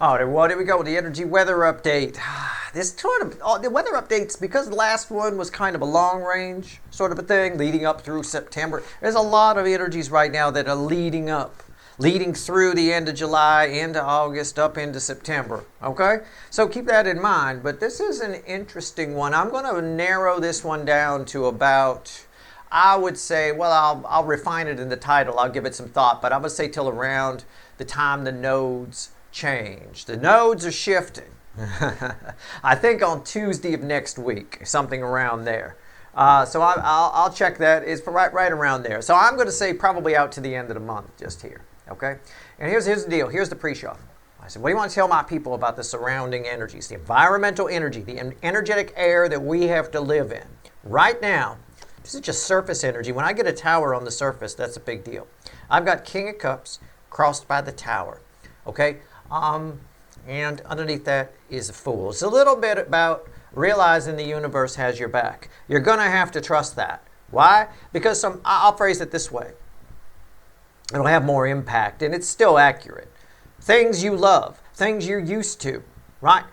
All right, well, there we go. The energy weather update. This sort of, the weather updates, because the last one was kind of a long range sort of a thing leading up through September. There's a lot of energies right now that are leading through the end of July, into August, up into September. Okay? So keep that in mind. But this is an interesting one. I'm going to narrow this one down to about, I would say, well, I'll refine it in the title. I'll give it some thought. But I would say till around the time the nodes change. The nodes are shifting. I think on Tuesday of next week, something around there. So I'll check that. It's right around there. So I'm going to say probably out to the end of the month, just here. Okay? And here's the deal. Here's the pre-show. I said, what do you want to tell my people about the surrounding energies, the environmental energy, the energetic air that we have to live in? Right now, this is just surface energy. When I get a tower on the surface, that's a big deal. I've got King of Cups crossed by the tower. Okay? And underneath that is a Fool. It's a little bit about realizing the universe has your back. You're going to have to trust that. Why? Because I'll phrase it this way. It'll have more impact, and it's still accurate. Things you love, things you're used to, right,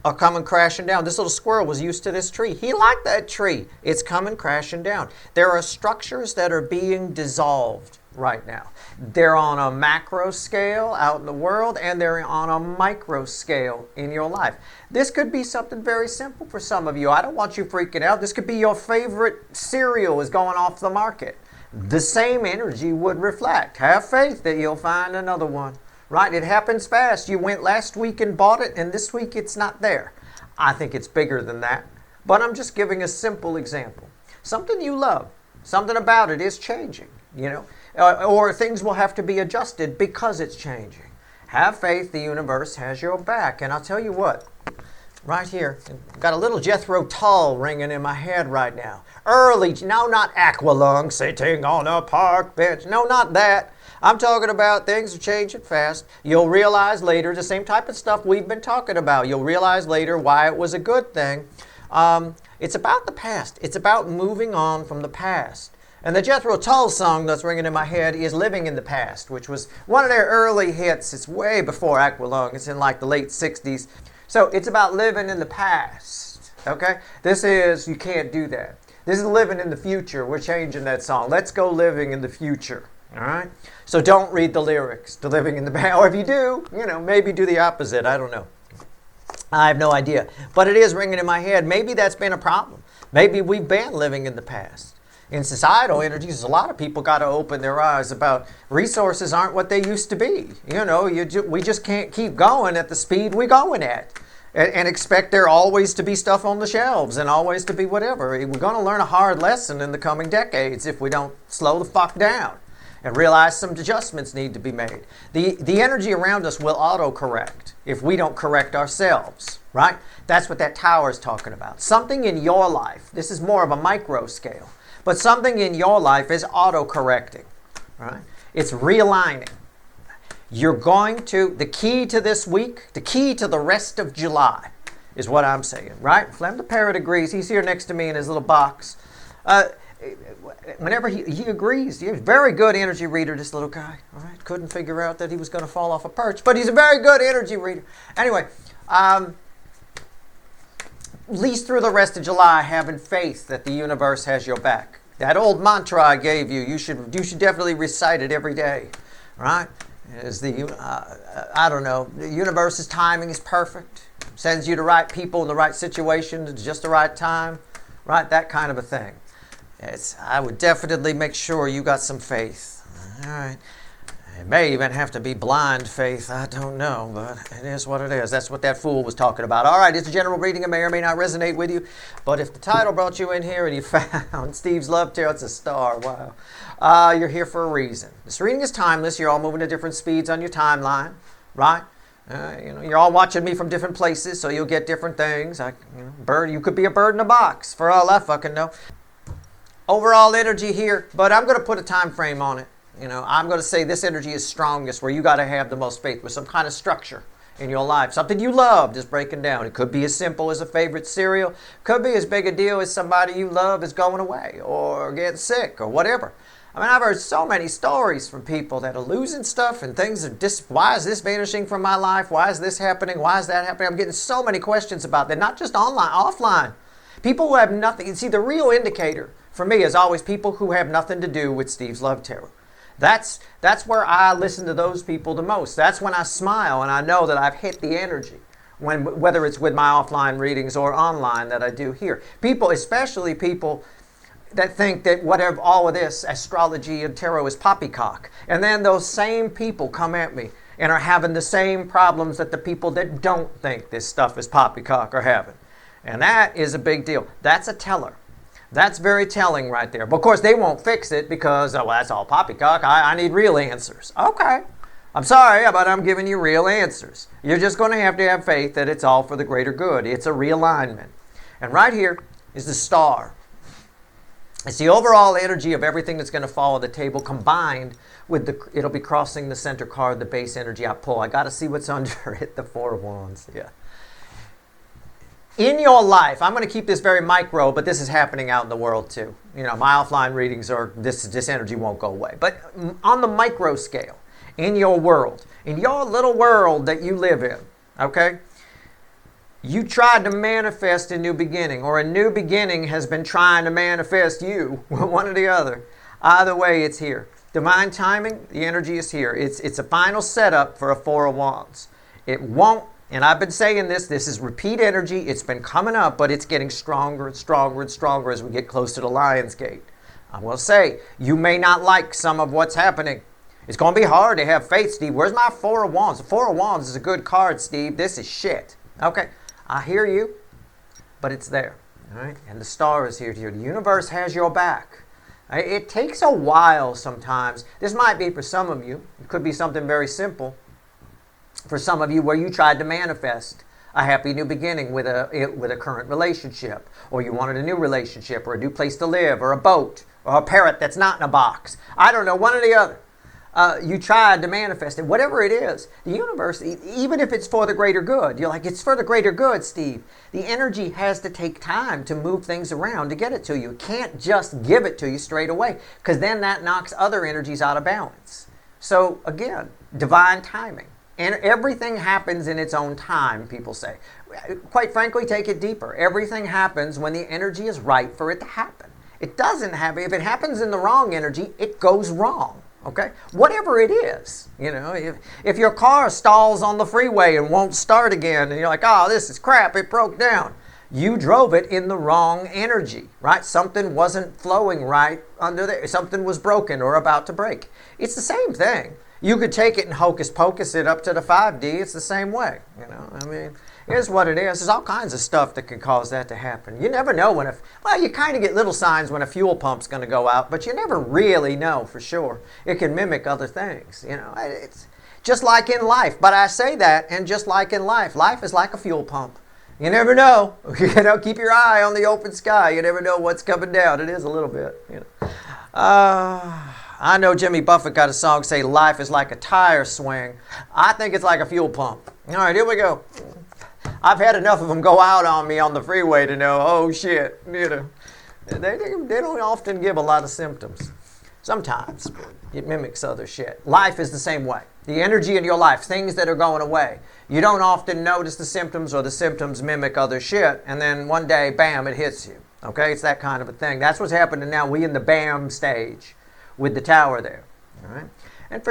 are coming crashing down. This little squirrel was used to this tree. He liked that tree. It's coming crashing down. There are structures that are being dissolved right now. They're on a macro scale out in the world, and they're on a micro scale in your life. This could be something very simple for some of you. I don't want you freaking out. This could be your favorite cereal is going off the market. The same energy would reflect. Have faith that you'll find another one. Right? It happens fast. You went last week and bought it, and this week it's not there. I think it's bigger than that. But I'm just giving a simple example. Something you love, something about it is changing, you know. Or things will have to be adjusted because it's changing. Have faith, the universe has your back. And I'll tell you what, right here, I've got a little Jethro Tull ringing in my head right now. Early, no, not Aqualung sitting on a park bench. No, not that. I'm talking about things are changing fast. You'll realize later the same type of stuff we've been talking about. You'll realize later why it was a good thing. It's about the past. It's about moving on from the past. And the Jethro Tull song that's ringing in my head is Living in the Past, which was one of their early hits. It's way before Aqualung. It's in like the late 60s. So it's about living in the past, okay? This is, you can't do that. This is living in the future. We're changing that song. Let's go living in the future, all right? So don't read the lyrics to Living in the Past. Or if you do, you know, maybe do the opposite. I don't know. I have no idea. But it is ringing in my head. Maybe that's been a problem. Maybe we've been living in the past. In societal energies, a lot of people got to open their eyes about resources aren't what they used to be. You know, we just can't keep going at the speed we're going at and expect there always to be stuff on the shelves and always to be whatever. We're going to learn a hard lesson in the coming decades if we don't slow the fuck down and realize some adjustments need to be made. The energy around us will auto-correct if we don't correct ourselves, right? That's what that tower is talking about. Something in your life, this is more of a micro scale, but something in your life is auto-correcting, right? It's realigning. You're going to, the key to this week, the key to the rest of July is what I'm saying, right? Flem the Parrot agrees. He's here next to me in his little box. Whenever he agrees, he's a very good energy reader, this little guy, all right? Couldn't figure out that he was going to fall off a perch, but he's a very good energy reader. Anyway, at least through the rest of July, having faith that the universe has your back. That old mantra I gave you, you should definitely recite it every day, right? Is I don't know, the universe's timing is perfect. Sends you the right people in the right situation at just the right time, right? That kind of a thing. I would definitely make sure you got some faith. All right. It may even have to be blind faith. I don't know, but it is what it is. That's what that fool was talking about. All right, it's a general reading. It may or may not resonate with you. But if the title brought you in here and you found Steve's Love Tale, it's a star. Wow. You're here for a reason. This reading is timeless. You're all moving at different speeds on your timeline, right? You're all watching me from different places, so you'll get different things. You could be a bird in a box, for all I fucking know. Overall energy here, but I'm going to put a time frame on it. I'm going to say this energy is strongest where you got to have the most faith with some kind of structure in your life. Something you love is breaking down. It could be as simple as a favorite cereal. Could be as big a deal as somebody you love is going away or getting sick or whatever. I mean, I've heard so many stories from people that are losing stuff and things are why is this vanishing from my life? Why is this happening? Why is that happening? I'm getting so many questions about that, not just online, offline. People who have nothing. You see, the real indicator for me is always people who have nothing to do with Steve's Love Tarot. That's where I listen to those people the most. That's when I smile and I know that I've hit the energy. Whether it's with my offline readings or online that I do here. People, especially people that think that whatever all of this astrology and tarot is poppycock. And then those same people come at me and are having the same problems that the people that don't think this stuff is poppycock are having. And that is a big deal. That's a teller. That's very telling right there. But of course, they won't fix it because, oh, well, that's all poppycock. I need real answers. Okay. I'm sorry, but I'm giving you real answers. You're just going to have faith that it's all for the greater good. It's a realignment. And right here is the star. It's the overall energy of everything that's going to follow the table combined with it'll be crossing the center card, the base energy I pull. I got to see what's under it, the Four of Wands. Yeah. In your life, I'm going to keep this very micro, but this is happening out in the world too. You know, my offline readings are, this energy won't go away. But on the micro scale, in your world, in your little world that you live in, okay? You tried to manifest a new beginning, or a new beginning has been trying to manifest you, one or the other. Either way, it's here. Divine timing, the energy is here. It's a final setup for a Four of Wands. It won't, and I've been saying this is repeat energy. It's been coming up, but it's getting stronger and stronger and stronger as we get close to the Lion's Gate. I will say, you may not like some of what's happening. It's going to be hard to have faith, Steve. Where's my Four of Wands? The Four of Wands is a good card, Steve. This is shit. Okay. I hear you, but it's there, all right? And the star is here. The universe has your back. Right? It takes a while sometimes. This might be for some of you. It could be something very simple. For some of you where you tried to manifest a happy new beginning with a current relationship, or you wanted a new relationship, or a new place to live, or a boat, or a parrot that's not in a box. I don't know, one or the other. You tried to manifest it. Whatever it is, the universe, even if it's for the greater good, you're like, it's for the greater good, Steve. The energy has to take time to move things around to get it to you. It can't just give it to you straight away, because then that knocks other energies out of balance. So again, divine timing. And everything happens in its own time, people say. Quite frankly, take it deeper. Everything happens when the energy is right for it to happen. It doesn't happen. If it happens in the wrong energy, it goes wrong. Okay? Whatever it is, you know, if your car stalls on the freeway and won't start again and you're like, oh, this is crap, it broke down. You drove it in the wrong energy, right? Something wasn't flowing right under there. Something was broken or about to break. It's the same thing. You could take it and hocus pocus it up to the 5D. It's the same way, you know. I mean, here's what it is. There's all kinds of stuff that can cause that to happen. You never know when well, you kind of get little signs when a fuel pump's going to go out, but you never really know for sure. It can mimic other things, you know. It's just like in life. But I say that, and just like in life, life is like a fuel pump. You never know. You know, keep your eye on the open sky. You never know what's coming down. It is a little bit, you know. I know Jimmy Buffett got a song say life is like a tire swing. I think it's like a fuel pump. All right, here we go. I've had enough of them go out on me on the freeway to know, oh shit, you know. They don't often give a lot of symptoms. Sometimes it mimics other shit. Life is the same way. The energy in your life, things that are going away. You don't often notice the symptoms, or the symptoms mimic other shit, and then one day, bam, it hits you. Okay, it's that kind of a thing. That's what's happening now. We in the bam stage with the tower there. All right. And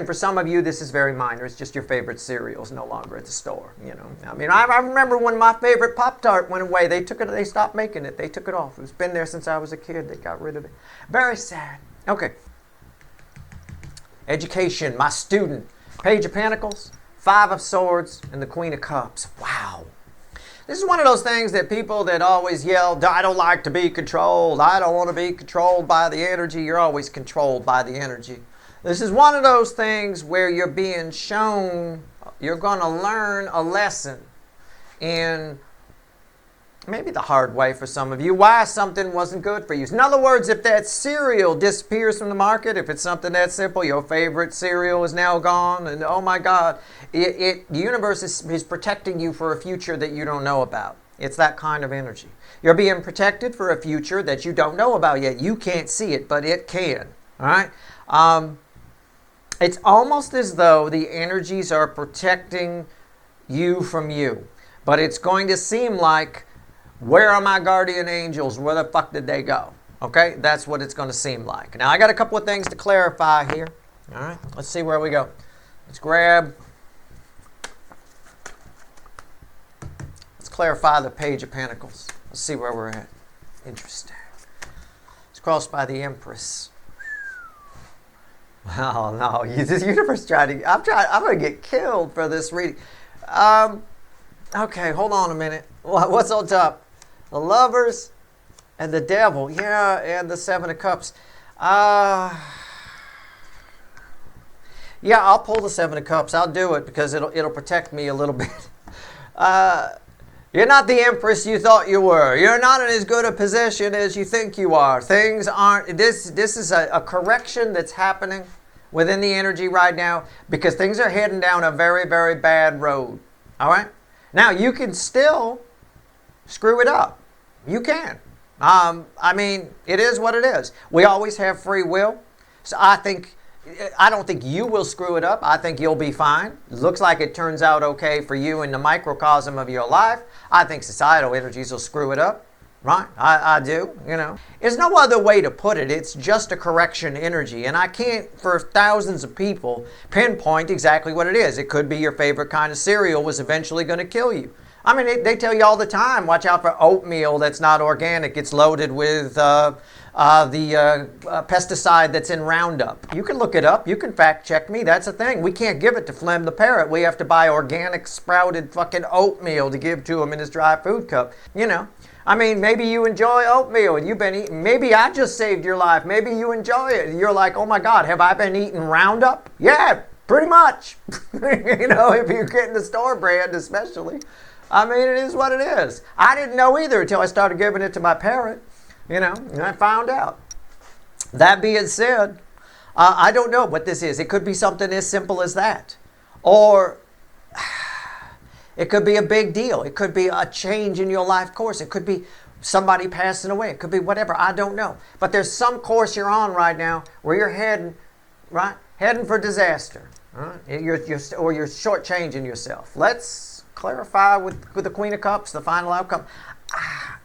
for some of you, this is very minor. It's just your favorite cereal's no longer at the store. You know, I mean, I remember when my favorite Pop-Tart went away. They stopped making it. They took it off. It's been there since I was a kid. They got rid of it. Very sad. Okay. Education, my student. Page of Pentacles, Five of Swords, and the Queen of Cups. Wow. This is one of those things that people that always yell, I don't like to be controlled. I don't want to be controlled by the energy. You're always controlled by the energy. This is one of those things where you're being shown, you're going to learn a lesson in maybe the hard way for some of you, why something wasn't good for you. In other words, if that cereal disappears from the market, if it's something that simple, your favorite cereal is now gone, and oh my God, the universe is protecting you for a future that you don't know about. It's that kind of energy. You're being protected for a future that you don't know about yet. You can't see it, but it can. All right? It's almost as though the energies are protecting you from you. But it's going to seem like, where are my guardian angels? Where the fuck did they go? Okay? That's what it's going to seem like. Now, I got a couple of things to clarify here. All right? Let's see where we go. Let's clarify the Page of Pentacles. Let's see where we're at. Interesting. It's crossed by the Empress. Oh no! The universe I'm going to get killed for this reading. Okay, hold on a minute. What's on top? The Lovers and the Devil. Yeah, and the Seven of Cups. Yeah, I'll pull the Seven of Cups. I'll do it because it'll protect me a little bit. You're not the Empress you thought you were. You're not in as good a position as you think you are. Things aren't... This is a correction that's happening within the energy right now because things are heading down a very, very bad road. All right? Now, you can still screw it up. You can. I mean, it is what it is. We always have free will. So I don't think you will screw it up. I think you'll be fine. It looks like it turns out okay for you in the microcosm of your life. I think societal energies will screw it up. Right? I do, you know. There's no other way to put it. It's just a correction energy. And I can't, for thousands of people, pinpoint exactly what it is. It could be your favorite kind of cereal was eventually going to kill you. I mean, they tell you all the time, watch out for oatmeal that's not organic. It's loaded with the pesticide that's in Roundup. You can look it up. You can fact check me. That's a thing. We can't give it to Flem the parrot. We have to buy organic sprouted fucking oatmeal to give to him in his dry food cup. You know. I mean, maybe you enjoy oatmeal and you've been eating. Maybe I just saved your life. Maybe you enjoy it. You're like, oh my God, have I been eating Roundup? Yeah, pretty much. You know, if you're getting the store brand especially. I mean, it is what it is. I didn't know either until I started giving it to my parrot, you know, and I found out. That being said, I don't know what this is. It could be something as simple as that. Or it could be a big deal. It could be a change in your life course. It could be somebody passing away. It could be whatever. I don't know. But there's some course you're on right now where you're heading, right? Heading for disaster. Right? You're shortchanging yourself. Let's clarify with the Queen of Cups, the final outcome.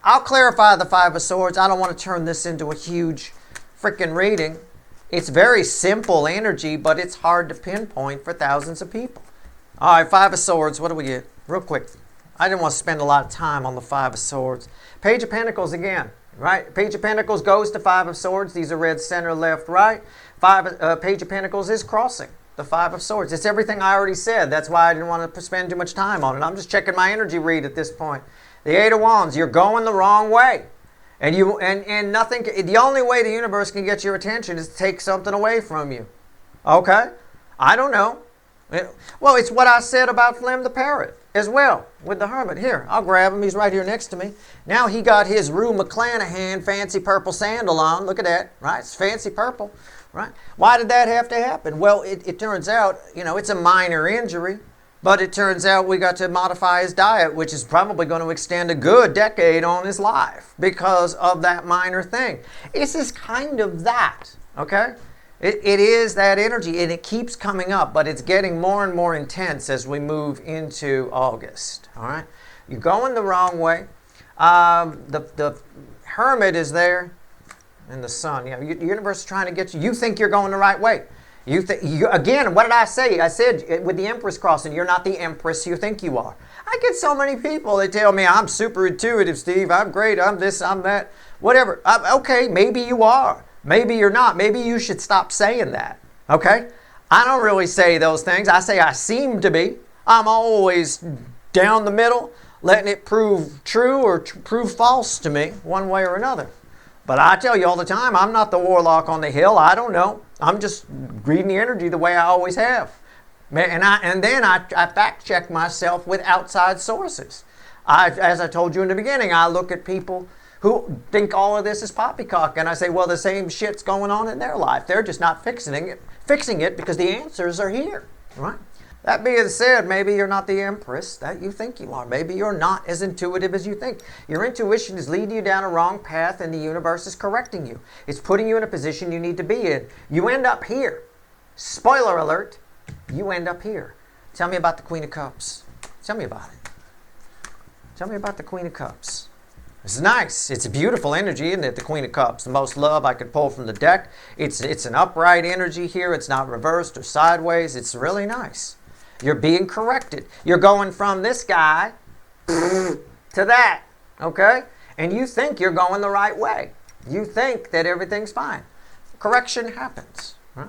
I'll clarify the Five of Swords. I don't want to turn this into a huge freaking reading. It's very simple energy, but it's hard to pinpoint for thousands of people. All right, Five of Swords. What do we get? Real quick. I didn't want to spend a lot of time on the Five of Swords. Page of Pentacles again, right? Page of Pentacles goes to Five of Swords. These are red, center, left, right. Page of Pentacles is crossing the Five of Swords. It's everything I already said. That's why I didn't want to spend too much time on it. I'm just checking my energy read at this point. The Eight of Wands. You're going the wrong way. And nothing. The only way the universe can get your attention is to take something away from you. Okay? I don't know. Well, it's what I said about Flem the parrot as well with the Hermit. Here, I'll grab him. He's right here next to me. Now he got his Rue McClanahan fancy purple sandal on. Look at that, right? It's fancy purple, right? Why did that have to happen? Well, it turns out, you know, it's a minor injury, but it turns out we got to modify his diet, which is probably going to extend a good decade on his life because of that minor thing. This is kind of that, okay? It is that energy, and it keeps coming up, but it's getting more and more intense as we move into August. All right, you're going the wrong way. The Hermit is there, and the Sun. Yeah, the universe is trying to get you. You think you're going the right way. Again, what did I say? I said with the Empress crossing, you're not the Empress you think you are. I get so many people. They tell me I'm super intuitive, Steve. I'm great. I'm this. I'm that. Whatever. Okay, maybe you are. Maybe you're not. Maybe you should stop saying that, okay? I don't really say those things. I say I seem to be. I'm always down the middle, letting it prove true or prove false to me one way or another. But I tell you all the time, I'm not the warlock on the hill. I don't know. I'm just reading the energy the way I always have. And then I fact check myself with outside sources. As I told you in the beginning, I look at people who think all of this is poppycock, and I say, well, the same shit's going on in their life. They're just not fixing it because the answers are here, right? That being said, maybe you're not the empress that you think you are. Maybe you're not as intuitive as you think. Your intuition is leading you down a wrong path and the universe is correcting you. It's putting you in a position you need to be in. You end up here. Spoiler alert, you end up here. Tell me about the Queen of Cups. Tell me about it. Tell me about the Queen of Cups. It's nice. It's a beautiful energy, isn't it? The Queen of Cups. The most love I could pull from the deck. It's an upright energy here. It's not reversed or sideways. It's really nice. You're being corrected. You're going from this guy to that, okay? And you think you're going the right way. You think that everything's fine. Correction happens, right?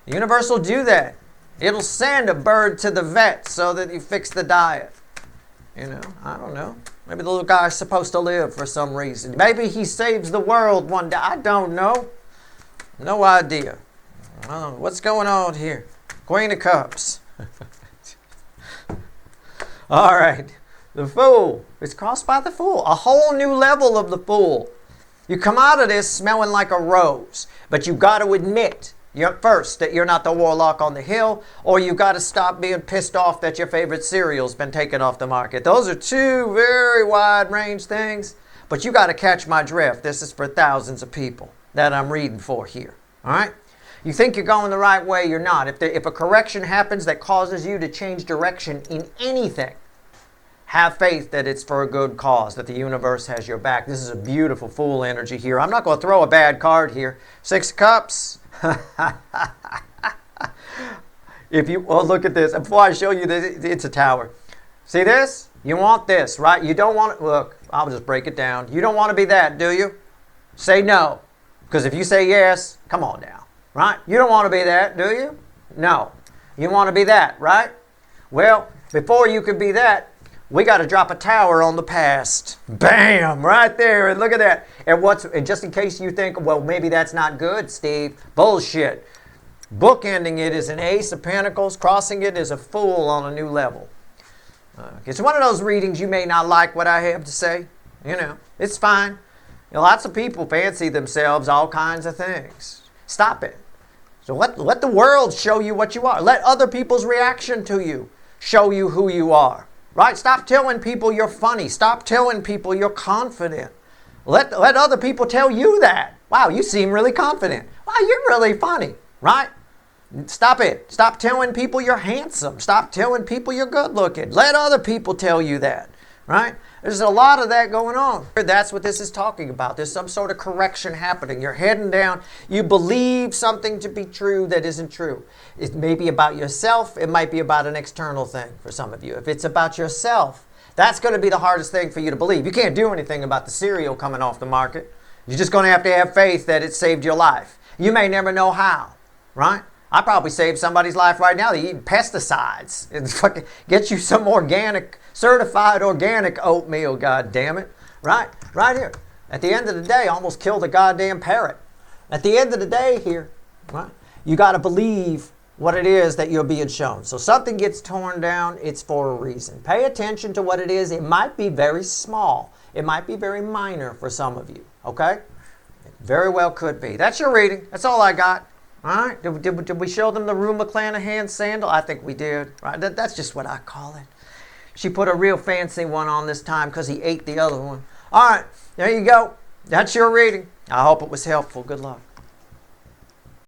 The universe will do that. It'll send a bird to the vet so that you fix the diet. You know, I don't know. Maybe the little guy's supposed to live for some reason. Maybe he saves the world one day. I don't know. No idea. I don't know. What's going on here? Queen of Cups. All right. The Fool. It's crossed by the Fool. A whole new level of the Fool. You come out of this smelling like a rose. But you've got to admit first that you're not the warlock on the hill, or you've got to stop being pissed off that your favorite cereal's been taken off the market. Those are two very wide range things. But you got to catch my drift. This is for thousands of people that I'm reading for here. All right? You think you're going the right way, you're not. If a correction happens that causes you to change direction in anything, have faith that it's for a good cause, that the universe has your back. This is a beautiful Fool energy here. I'm not going to throw a bad card here. 6 of Cups. Look at this. Before I show you this, it's a tower. See this? You want this, right? You don't want it. Look, I'll just break it down. You don't want to be that, do you? Say no. Because if you say yes, come on now. Right? You don't want to be that, do you? No. You want to be that, right? Well, before you could be that, we got to drop a tower on the past. Bam! Right there. And look at that. And just in case you think, well, maybe that's not good, Steve. Bullshit. Bookending it is an Ace of Pentacles. Crossing it is a Fool on a new level. It's one of those readings you may not like what I have to say. You know, it's fine. Lots of people fancy themselves all kinds of things. Stop it. So let the world show you what you are. Let other people's reaction to you show you who you are. Right? Stop telling people you're funny. Stop telling people you're confident. Let other people tell you that. Wow, you seem really confident. Wow, you're really funny. Right? Stop it. Stop telling people you're handsome. Stop telling people you're good looking. Let other people tell you that. Right? There's a lot of that going on. That's what this is talking about. There's some sort of correction happening. You're heading down. You believe something to be true that isn't true. It may be about yourself. It might be about an external thing for some of you. If it's about yourself, that's going to be the hardest thing for you to believe. You can't do anything about the cereal coming off the market. You're just going to have faith that it saved your life. You may never know how, right? I probably saved somebody's life right now. They eat pesticides and fucking get you some organic, certified organic oatmeal, god damn it. Right here. At the end of the day, I almost killed a goddamn parrot. At the end of the day here, right, you got to believe what it is that you're being shown. So something gets torn down, it's for a reason. Pay attention to what it is. It might be very small. It might be very minor for some of you, okay? It very well could be. That's your reading. That's all I got. All right, did we show them the Rue McClanahan sandal? I think we did. Right, that's just what I call it. She put a real fancy one on this time because he ate the other one. All right, there you go. That's your reading. I hope it was helpful. Good luck.